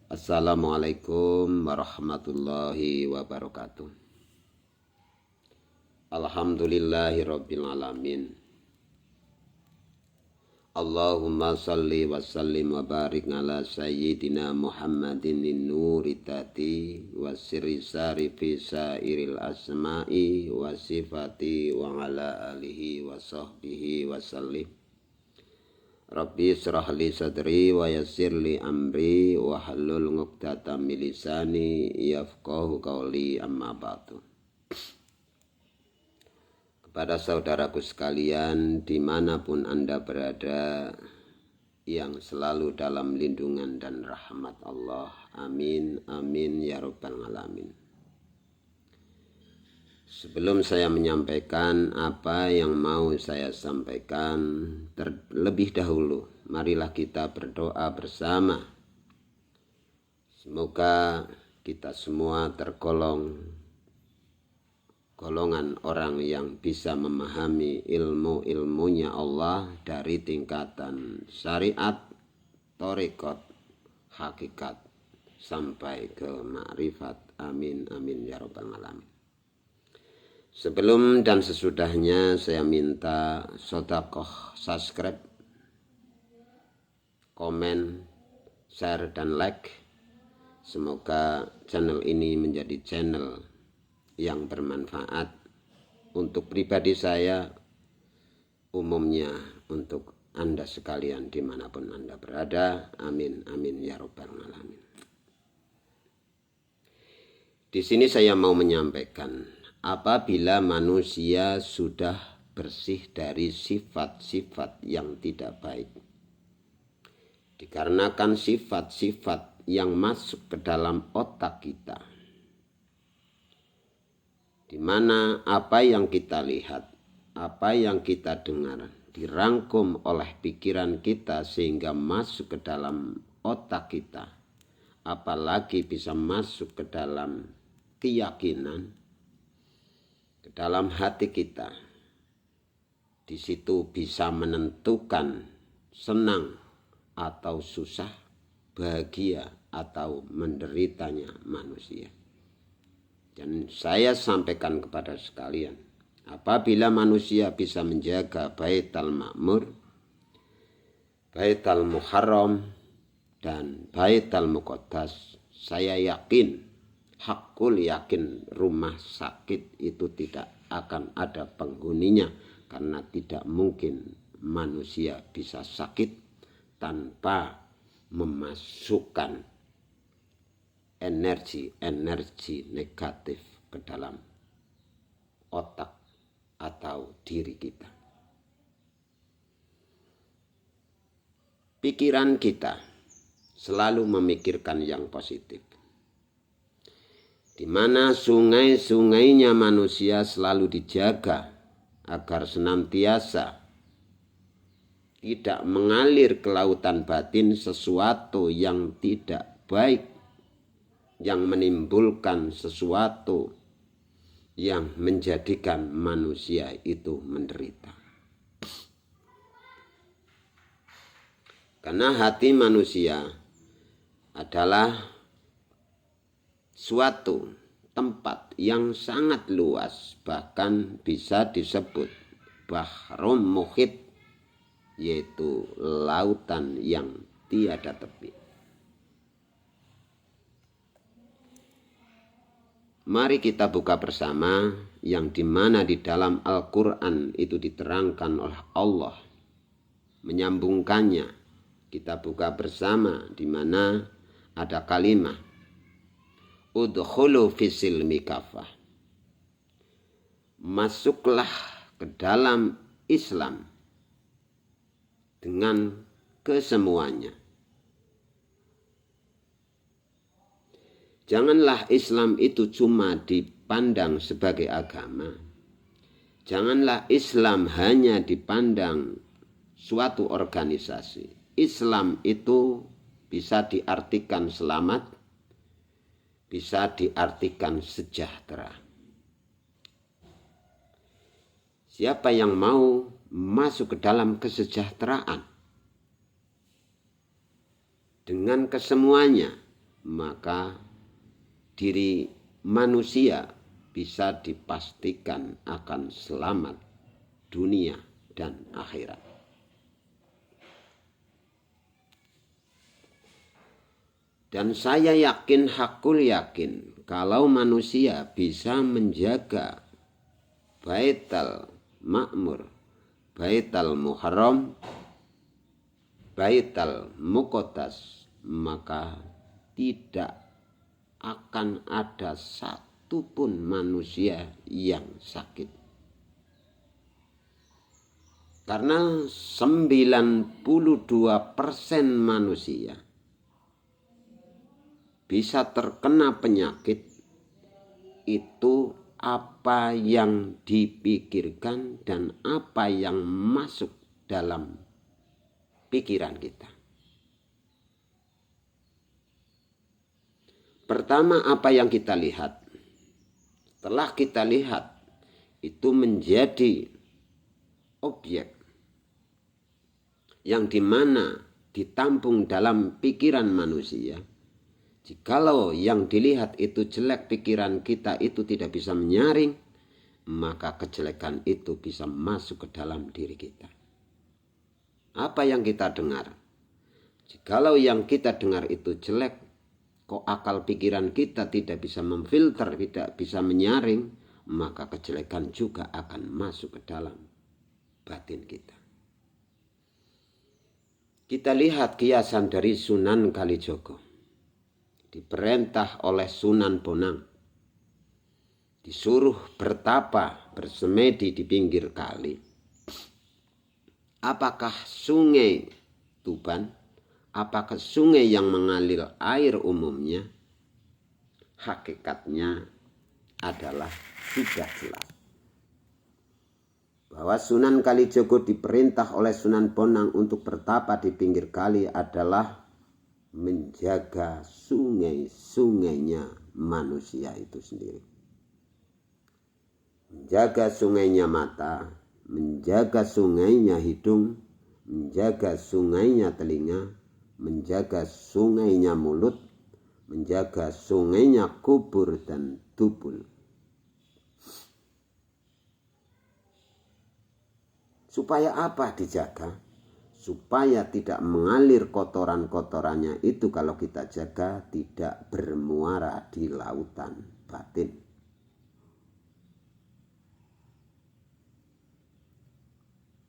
Assalamualaikum warahmatullahi wabarakatuh. Alhamdulillahirabbil alamin. Allahumma salli wa sallim wa barik ala sayyidina Muhammadin nuri tati wa sirri sarifi sairil asma'i wa sifati wa ala alihi wa sahbihi wa sallim. Rabbi israh li sadri wa yassir li amri wa halul 'uqdatam min lisani yafqahu qawli, amma ba'du. Kepada saudaraku sekalian dimanapun Anda berada, yang selalu dalam lindungan dan rahmat Allah, amin amin ya rabbal alamin. Sebelum saya menyampaikan apa yang mau saya sampaikan, terlebih dahulu marilah kita berdoa bersama. Semoga kita semua tergolongan orang yang bisa memahami ilmu-ilmunya Allah dari tingkatan syariat, thariqat, hakikat sampai ke ma'rifat. Amin amin ya rabbal alamin. Sebelum dan sesudahnya saya minta sedekah, subscribe, komen, share dan like. Semoga channel ini menjadi channel yang bermanfaat untuk pribadi saya, umumnya untuk Anda sekalian dimanapun Anda berada. Amin amin ya rabbal alamin. Di sini saya mau menyampaikan, apabila manusia sudah bersih dari sifat-sifat yang tidak baik, dikarenakan sifat-sifat yang masuk ke dalam otak kita, di mana apa yang kita lihat, apa yang kita dengar dirangkum oleh pikiran kita sehingga masuk ke dalam otak kita, apalagi bisa masuk ke dalam keyakinan, ke dalam hati kita. Di situ bisa menentukan senang atau susah, bahagia atau menderitanya manusia. Dan saya sampaikan kepada sekalian, apabila manusia bisa menjaga Baitul Ma'mur, Baitul Muharram, dan Baitul Muqaddas, saya yakin, hakul yakin, rumah sakit itu tidak akan ada penghuninya, karena tidak mungkin manusia bisa sakit tanpa memasukkan energi negatif ke dalam otak atau diri kita. Pikiran kita selalu memikirkan yang positif, di mana sungai-sungainya manusia selalu dijaga agar senantiasa tidak mengalir ke lautan batin sesuatu yang tidak baik, yang menimbulkan sesuatu yang menjadikan manusia itu menderita. Karena hati manusia adalah suatu tempat yang sangat luas, bahkan bisa disebut bahrum muhit, yaitu lautan yang tiada tepi. Mari kita buka bersama yang dimana di dalam Al-Quran itu diterangkan oleh Allah, menyambungkannya. Kita buka bersama di mana ada kalimat udkhulu fisilmi kafah, masuklah ke dalam Islam dengan kesemuanya. Janganlah Islam itu cuma dipandang sebagai agama. Janganlah Islam hanya dipandang suatu organisasi. Islam itu bisa diartikan selamat, bisa diartikan sejahtera. Siapa yang mau masuk ke dalam kesejahteraan dengan kesemuanya, maka diri manusia bisa dipastikan akan selamat dunia dan akhirat. Dan saya yakin, hakul yakin, kalau manusia bisa menjaga Baitul Ma'mur, Baitul Muharram, Baitul Muqaddas, maka tidak akan ada satupun manusia yang sakit. Karena 92% manusia bisa terkena penyakit itu apa yang dipikirkan dan apa yang masuk dalam pikiran kita. Pertama, apa yang kita lihat. Setelah kita lihat, itu menjadi objek yang dimana ditampung dalam pikiran manusia. Jikalau yang dilihat itu jelek, pikiran kita itu tidak bisa menyaring, maka kejelekan itu bisa masuk ke dalam diri kita. Apa yang kita dengar? Jikalau yang kita dengar itu jelek, kok akal pikiran kita tidak bisa memfilter, tidak bisa menyaring, maka kejelekan juga akan masuk ke dalam batin kita. Kita lihat kiasan dari Sunan Kalijogo. Diperintah oleh Sunan Bonang, disuruh bertapa, bersemedi di pinggir kali. Apakah sungai Tuban, apakah sungai yang mengalir air umumnya? Hakikatnya adalah sudah jelas bahwa Sunan Kalijogo diperintah oleh Sunan Bonang untuk bertapa di pinggir kali adalah menjaga sungai-sungainya manusia itu sendiri. Menjaga sungainya mata, menjaga sungainya hidung, menjaga sungainya telinga, menjaga sungainya mulut, menjaga sungainya kubur dan tubul. Supaya apa dijaga? Supaya tidak mengalir kotoran-kotorannya itu kalau kita jaga tidak bermuara di lautan batin.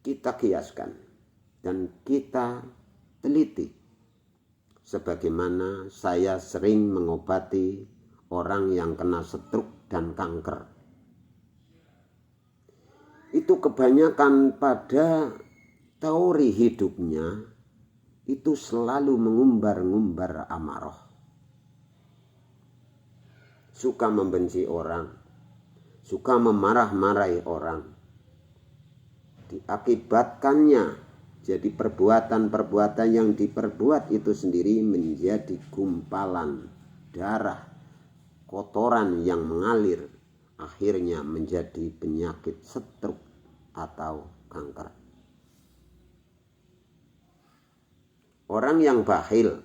Kita kiaskan dan kita teliti. Sebagaimana saya sering mengobati orang yang kena stroke dan kanker. Itu kebanyakan pada teori hidupnya itu selalu mengumbar-ngumbar amarah. Suka membenci orang, suka memarah-marahi orang. Diakibatkannya jadi perbuatan-perbuatan yang diperbuat itu sendiri menjadi gumpalan darah, kotoran yang mengalir, akhirnya menjadi penyakit stroke atau kanker. Orang yang bakhil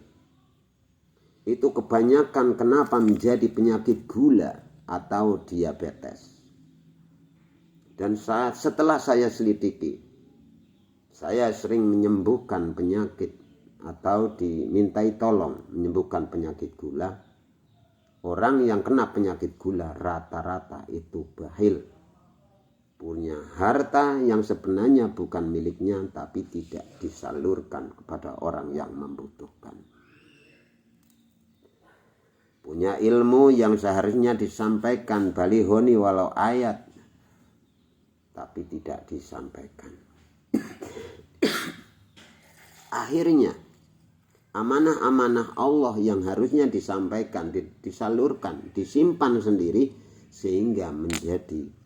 itu kebanyakan kenapa menjadi penyakit gula atau diabetes. Dan setelah saya selidiki, saya sering menyembuhkan penyakit atau dimintai tolong menyembuhkan penyakit gula. Orang yang kena penyakit gula rata-rata itu bakhil. Punya harta yang sebenarnya bukan miliknya tapi tidak disalurkan kepada orang yang membutuhkan. Punya ilmu yang seharusnya disampaikan balihoni walau ayat tapi tidak disampaikan. Akhirnya amanah-amanah Allah yang harusnya disampaikan, disalurkan, disimpan sendiri sehingga menjadi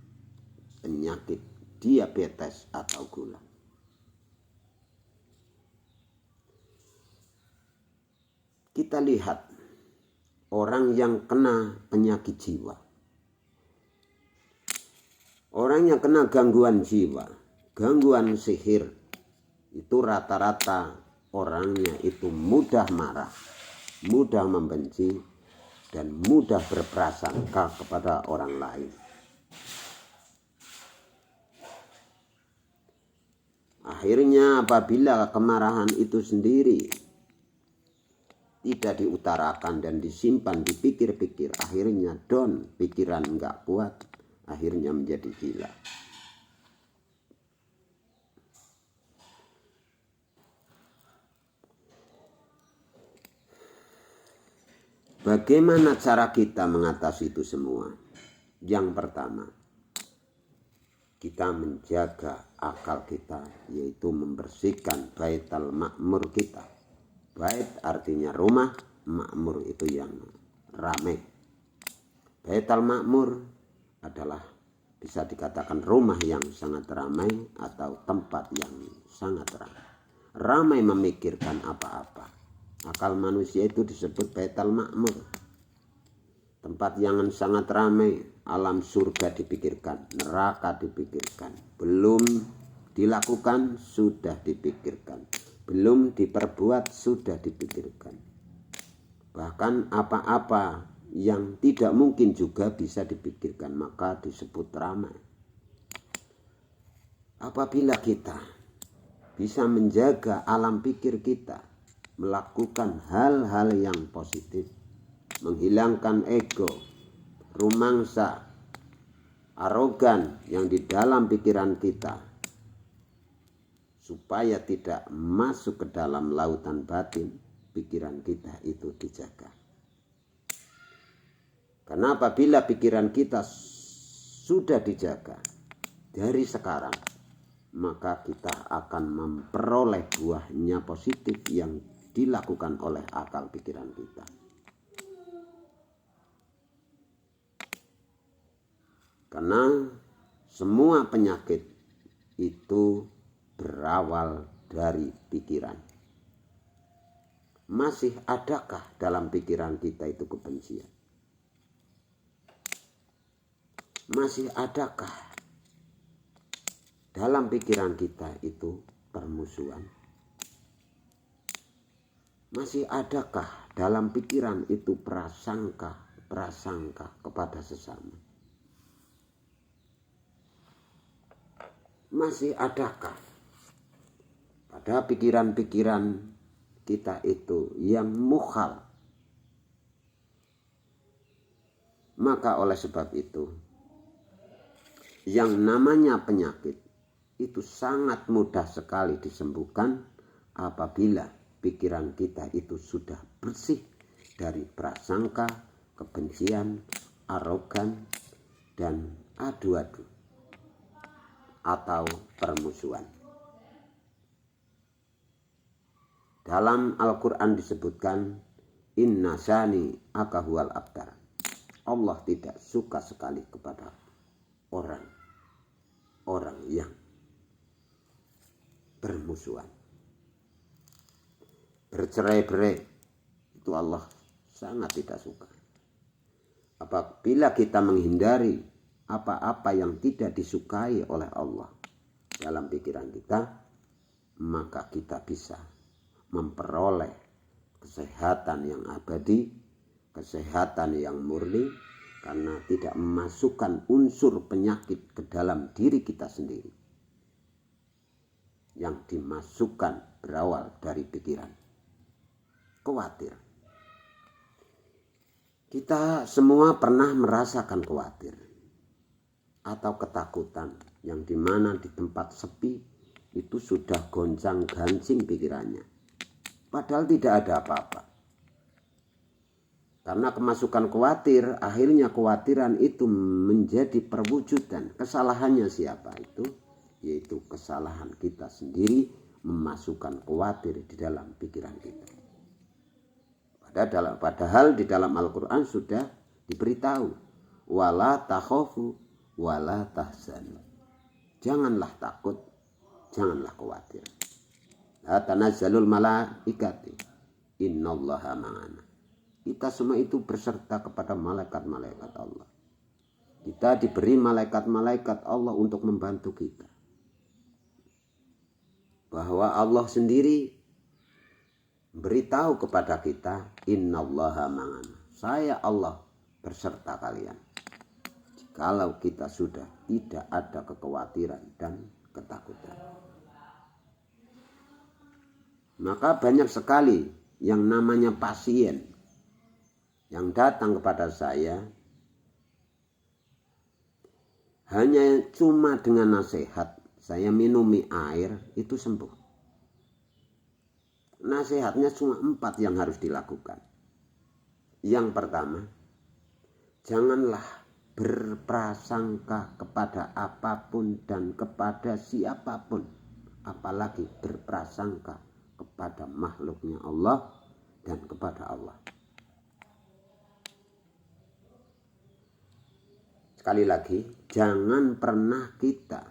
penyakit diabetes atau gula. Kita lihat orang yang kena penyakit jiwa. Orang yang kena gangguan jiwa, gangguan sihir, itu rata-rata orangnya itu mudah marah, mudah membenci, dan mudah berprasangka kepada orang lain. Akhirnya apabila kemarahan itu sendiri tidak diutarakan dan disimpan, dipikir-pikir, akhirnya down, pikiran enggak kuat, akhirnya menjadi gila. Bagaimana cara kita mengatasi itu semua? Yang pertama, kita menjaga akal kita, yaitu membersihkan baitul ma'mur kita. Bait artinya rumah, makmur itu yang ramai. Baitul ma'mur adalah bisa dikatakan rumah yang sangat ramai atau tempat yang sangat ramai. Ramai memikirkan apa-apa. Akal manusia itu disebut baitul ma'mur. Tempat yang sangat ramai, alam surga dipikirkan, neraka dipikirkan. Belum dilakukan, sudah dipikirkan. Belum diperbuat, sudah dipikirkan. Bahkan apa-apa yang tidak mungkin juga bisa dipikirkan, maka disebut ramai. Apabila kita bisa menjaga alam pikir kita, melakukan hal-hal yang positif, menghilangkan ego, rumangsa, arogan yang di dalam pikiran kita, supaya tidak masuk ke dalam lautan batin, pikiran kita itu dijaga. Karena apabila pikiran kita sudah dijaga dari sekarang, maka kita akan memperoleh buahnya positif yang dilakukan oleh akal pikiran kita. Karena semua penyakit itu berawal dari pikiran. Masih adakah dalam pikiran kita itu kebencian? Masih adakah dalam pikiran kita itu permusuhan? Masih adakah dalam pikiran itu prasangka kepada sesama? Masih adakah pada pikiran-pikiran kita itu yang mukhal? Maka oleh sebab itu, yang namanya penyakit itu sangat mudah sekali disembuhkan apabila pikiran kita itu sudah bersih dari prasangka, kebencian, arogan, dan adu-adu atau permusuhan. Dalam Al-Quran disebutkan, inna syani akahual abtar. Allah tidak suka sekali kepada orang yang bermusuhan, bercerai-berai, itu Allah sangat tidak suka. Apabila kita menghindari apa-apa yang tidak disukai oleh Allah dalam pikiran kita, maka kita bisa memperoleh kesehatan yang abadi, kesehatan yang murni, karena tidak memasukkan unsur penyakit ke dalam diri kita sendiri. Yang dimasukkan berawal dari pikiran. Khawatir. Kita semua pernah merasakan khawatir atau ketakutan, yang dimana di tempat sepi itu sudah gonjang-ganjing pikirannya, padahal tidak ada apa-apa. Karena kemasukan khawatir, akhirnya kekhawatiran itu menjadi perwujudan. Kesalahannya siapa itu? Yaitu kesalahan kita sendiri memasukkan khawatir di dalam pikiran kita. Padahal di dalam Al-Quran sudah diberitahu, wala takhafu wala tahzanu. Janganlah takut, janganlah khawatir. La tanazzalul malaikati innallaha ma'ana. Kita semua itu berserta kepada malaikat-malaikat Allah. Kita diberi malaikat-malaikat Allah untuk membantu kita. Bahwa Allah sendiri beritahu kepada kita, innallaha ma'ana. Saya Allah berserta kalian. Kalau kita sudah tidak ada kekhawatiran dan ketakutan. Maka banyak sekali yang namanya pasien yang datang kepada saya hanya cuma dengan nasihat, saya minumi air itu sembuh. Nasihatnya cuma 4 yang harus dilakukan. Yang pertama, janganlah berprasangka kepada apapun dan kepada siapapun, apalagi berprasangka kepada makhluknya Allah dan kepada Allah. Sekali lagi, jangan pernah kita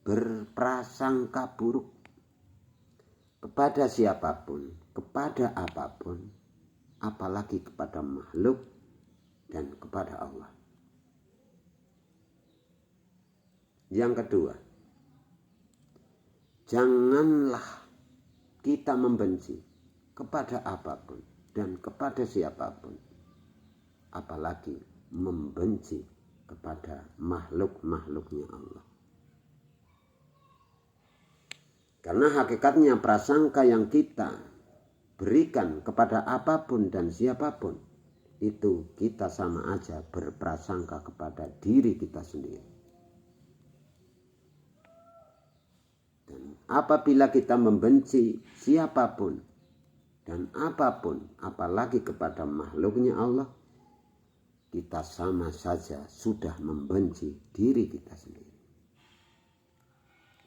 berprasangka buruk kepada siapapun, kepada apapun, apalagi kepada makhluk dan kepada Allah. Yang kedua, janganlah kita membenci kepada apapun dan kepada siapapun, apalagi membenci kepada makhluk-makhluknya Allah. Karena hakikatnya prasangka yang kita berikan kepada apapun dan siapapun, itu kita sama aja berprasangka kepada diri kita sendiri. Dan apabila kita membenci siapapun dan apapun, apalagi kepada makhluknya Allah, kita sama saja sudah membenci diri kita sendiri.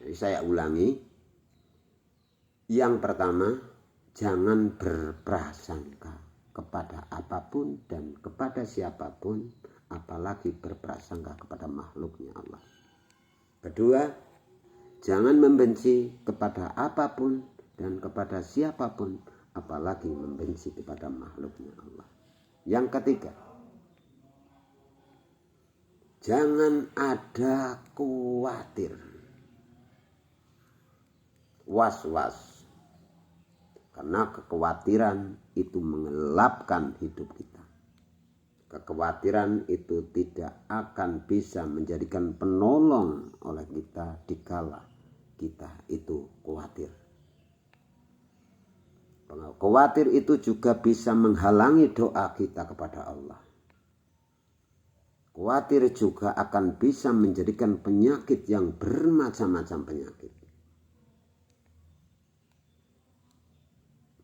Jadi saya ulangi, yang pertama, jangan berprasangka kepada apapun dan kepada siapapun, apalagi berprasangka kepada makhluknya Allah. Kedua, jangan membenci kepada apapun dan kepada siapapun, apalagi membenci kepada makhluknya Allah. Yang ketiga, jangan ada khawatir, was-was. Karena kekhawatiran itu mengelapkan hidup kita. Kekhawatiran itu tidak akan bisa menjadikan penolong oleh kita dikala kita itu khawatir. Khawatir itu juga bisa menghalangi doa kita kepada Allah. Khawatir juga akan bisa menjadikan penyakit yang bermacam-macam penyakit.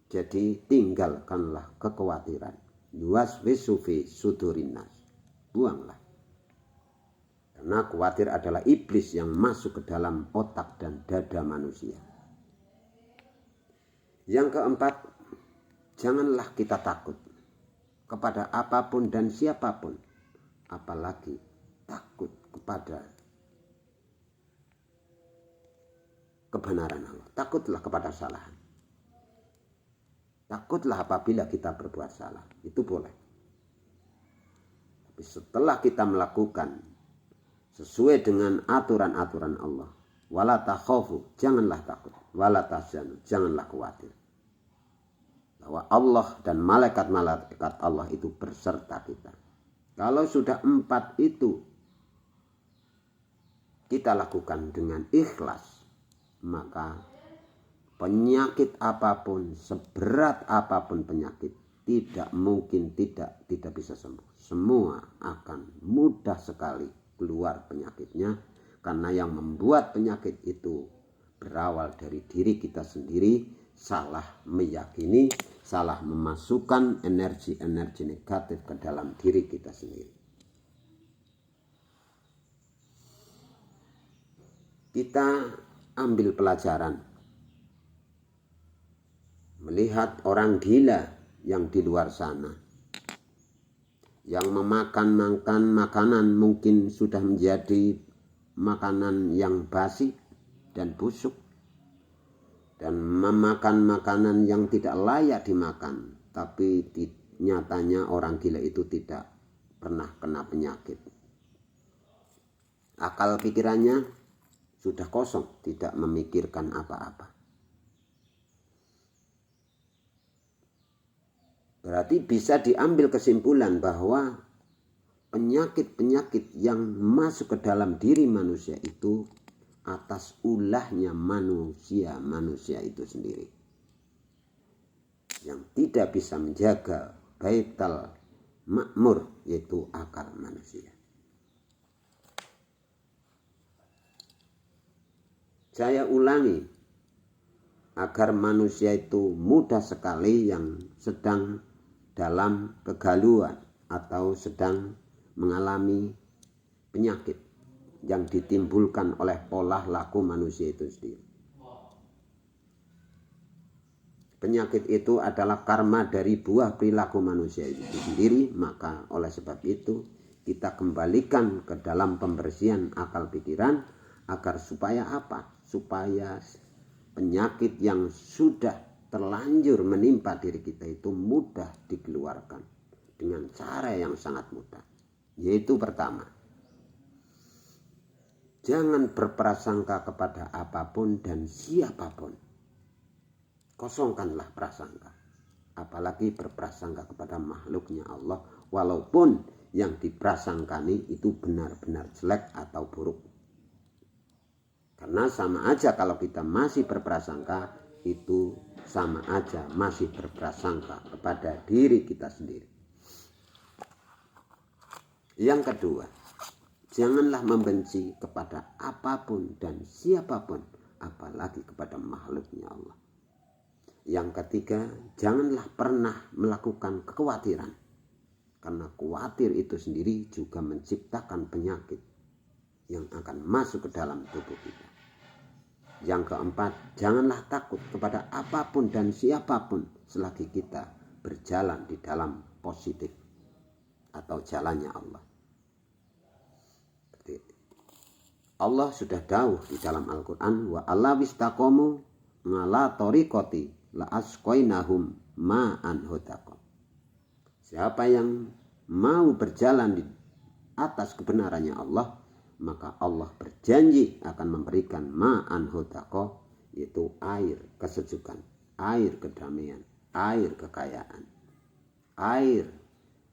Jadi tinggalkanlah kekhawatiran. Yuwaswisu fi sudurin nas. Buanglah. Karena khawatir adalah iblis yang masuk ke dalam otak dan dada manusia. Yang keempat, janganlah kita takut kepada apapun dan siapapun, apalagi takut kepada kebenaran Allah. Takutlah kepada kesalahan. Takutlah apabila kita berbuat salah. Itu boleh. Tapi setelah kita melakukan sesuai dengan aturan-aturan Allah, wala takhafu, janganlah takut, wala tahzanu, janganlah khawatir. Bahwa Allah dan malaikat-malaikat Allah itu berserta kita. Kalau sudah 4 itu kita lakukan dengan ikhlas, maka penyakit apapun, seberat apapun penyakit, tidak mungkin tidak bisa sembuh. Semua akan mudah sekali keluar penyakitnya, karena yang membuat penyakit itu berawal dari diri kita sendiri, salah meyakini, salah memasukkan energi-energi negatif ke dalam diri kita sendiri. Kita ambil pelajaran. Melihat orang gila yang di luar sana, yang memakan makanan mungkin sudah menjadi makanan yang basi dan busuk, dan memakan makanan yang tidak layak dimakan, tapi nyatanya orang gila itu tidak pernah kena penyakit. Akal pikirannya sudah kosong, tidak memikirkan apa-apa. Berarti bisa diambil kesimpulan bahwa penyakit-penyakit yang masuk ke dalam diri manusia itu atas ulahnya manusia itu sendiri. Yang tidak bisa menjaga baital makmur, yaitu akal manusia. Saya ulangi, agar manusia itu mudah sekali yang sedang dalam kegaluan atau sedang mengalami penyakit yang ditimbulkan oleh pola laku manusia itu sendiri. Penyakit itu adalah karma dari buah perilaku manusia itu sendiri. Maka oleh sebab itu kita kembalikan ke dalam pembersihan akal pikiran, agar supaya apa? Supaya penyakit yang sudah terlanjur menimpa diri kita itu mudah dikeluarkan dengan cara yang sangat mudah. Yaitu pertama, jangan berprasangka kepada apapun dan siapapun. Kosongkanlah prasangka. Apalagi berprasangka kepada makhluknya Allah, walaupun yang diprasangkani itu benar-benar jelek atau buruk. Karena sama aja kalau kita masih berprasangka, itu sama aja masih berprasangka kepada diri kita sendiri. Yang kedua, janganlah membenci kepada apapun dan siapapun, apalagi kepada makhluknya Allah. Yang ketiga, janganlah pernah melakukan kekhawatiran, karena khawatir itu sendiri juga menciptakan penyakit yang akan masuk ke dalam tubuh kita. Yang keempat, janganlah takut kepada apapun dan siapapun selagi kita berjalan di dalam positif atau jalannya Allah. Allah sudah dawuh di dalam Al-Quran, wa alla wistaqomu ngala tariqati la asqainahum ma'an hudaqo. Siapa yang mau berjalan di atas kebenarannya Allah, maka Allah berjanji akan memberikan ma'an hudaqo, yaitu air kesejukan, air kedamaian, air kekayaan, air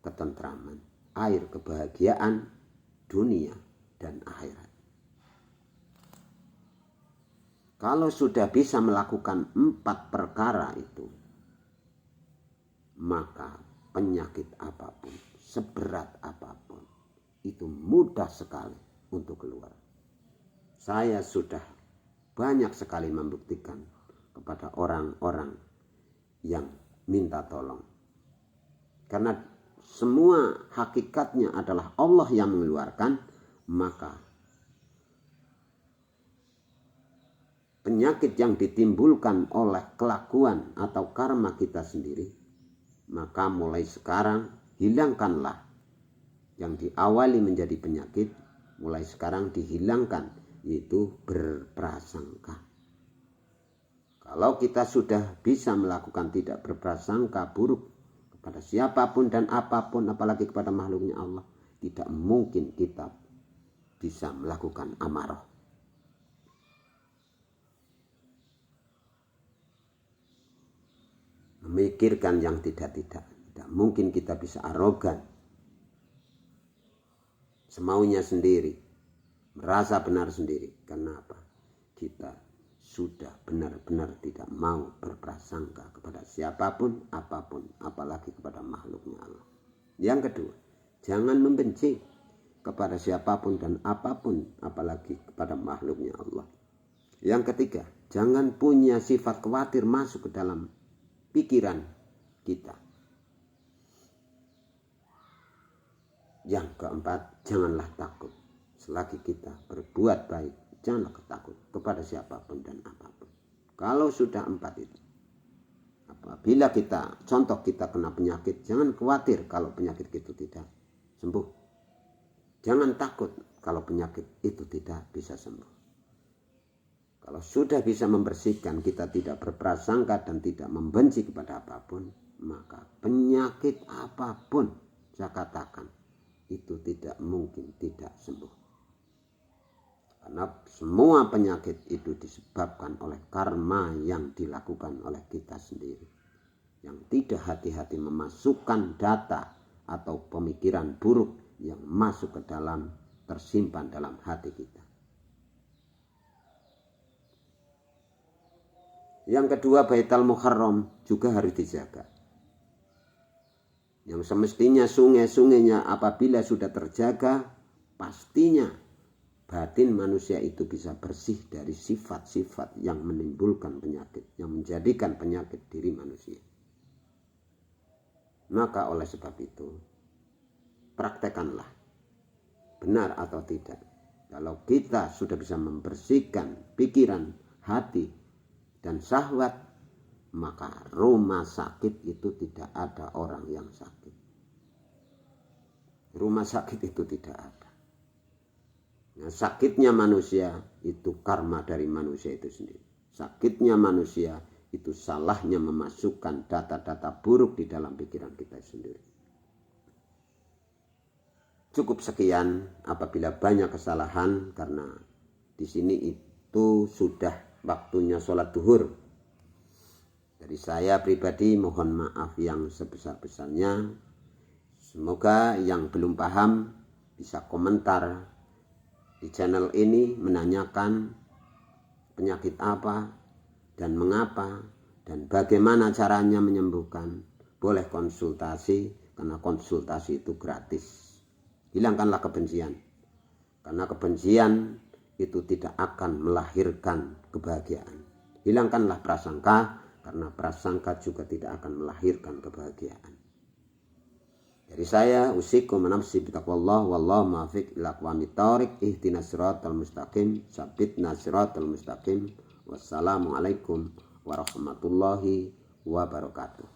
ketentraman, air kebahagiaan dunia dan akhirat. Kalau sudah bisa melakukan 4 perkara itu, maka penyakit apapun, seberat apapun, itu mudah sekali untuk keluar. Saya sudah banyak sekali membuktikan kepada orang-orang yang minta tolong. Karena semua hakikatnya adalah Allah yang mengeluarkan, maka penyakit yang ditimbulkan oleh kelakuan atau karma kita sendiri, maka mulai sekarang hilangkanlah yang diawali menjadi penyakit, mulai sekarang dihilangkan, yaitu berprasangka. Kalau kita sudah bisa melakukan tidak berprasangka buruk kepada siapapun dan apapun, apalagi kepada makhluknya Allah, tidak mungkin kita bisa melakukan amarah. Memikirkan yang tidak-tidak. Tidak mungkin kita bisa arogan, semaunya sendiri, merasa benar sendiri. Karena apa? Kita sudah benar-benar tidak mau berprasangka kepada siapapun, apapun, apalagi kepada makhluknya Allah. Yang kedua, jangan membenci kepada siapapun dan apapun, apalagi kepada makhluknya Allah. Yang ketiga, jangan punya sifat khawatir masuk ke dalam pikiran kita. Yang keempat, janganlah takut selagi kita berbuat baik. Janganlah takut kepada siapapun dan apapun. Kalau sudah 4 itu, apabila contoh kita kena penyakit, jangan khawatir kalau penyakit itu tidak sembuh. Jangan takut kalau penyakit itu tidak bisa sembuh. Kalau sudah bisa membersihkan, kita tidak berprasangka dan tidak membenci kepada apapun, maka penyakit apapun, saya katakan, itu tidak mungkin tidak sembuh. Karena semua penyakit itu disebabkan oleh karma yang dilakukan oleh kita sendiri. yang tidak hati-hati memasukkan data atau pemikiran buruk yang masuk ke dalam, tersimpan dalam hati kita. Yang kedua, Baitul Muharram juga harus dijaga. Yang semestinya sungai-sungainya apabila sudah terjaga, pastinya batin manusia itu bisa bersih dari sifat-sifat yang menimbulkan penyakit, yang menjadikan penyakit diri manusia. Maka oleh sebab itu, praktekanlah, benar atau tidak. Kalau kita sudah bisa membersihkan pikiran, hati, dan syahwat, maka rumah sakit itu tidak ada orang yang sakit. Rumah sakit itu tidak ada. Nah, sakitnya manusia itu karma dari manusia itu sendiri. Sakitnya manusia itu salahnya memasukkan data-data buruk di dalam pikiran kita sendiri. Cukup sekian apabila banyak kesalahan, karena di sini itu sudah waktunya sholat duhur. Dari saya pribadi mohon maaf yang sebesar-besarnya. Semoga yang belum paham bisa komentar di channel ini, menanyakan penyakit apa dan mengapa dan bagaimana caranya menyembuhkan. Boleh konsultasi, karena konsultasi itu gratis. Hilangkanlah kebencian, karena kebencian itu tidak akan melahirkan kebahagiaan. Hilangkanlah prasangka, karena prasangka juga tidak akan melahirkan kebahagiaan. Dari saya, usikum nafsi bitaqwallah, wallahu muwaffiq ila aqwamit thoriq, ihdinas siratal mustaqim, sabitna siratal mustaqim. Wassalamualaikum warahmatullahi wabarakatuh.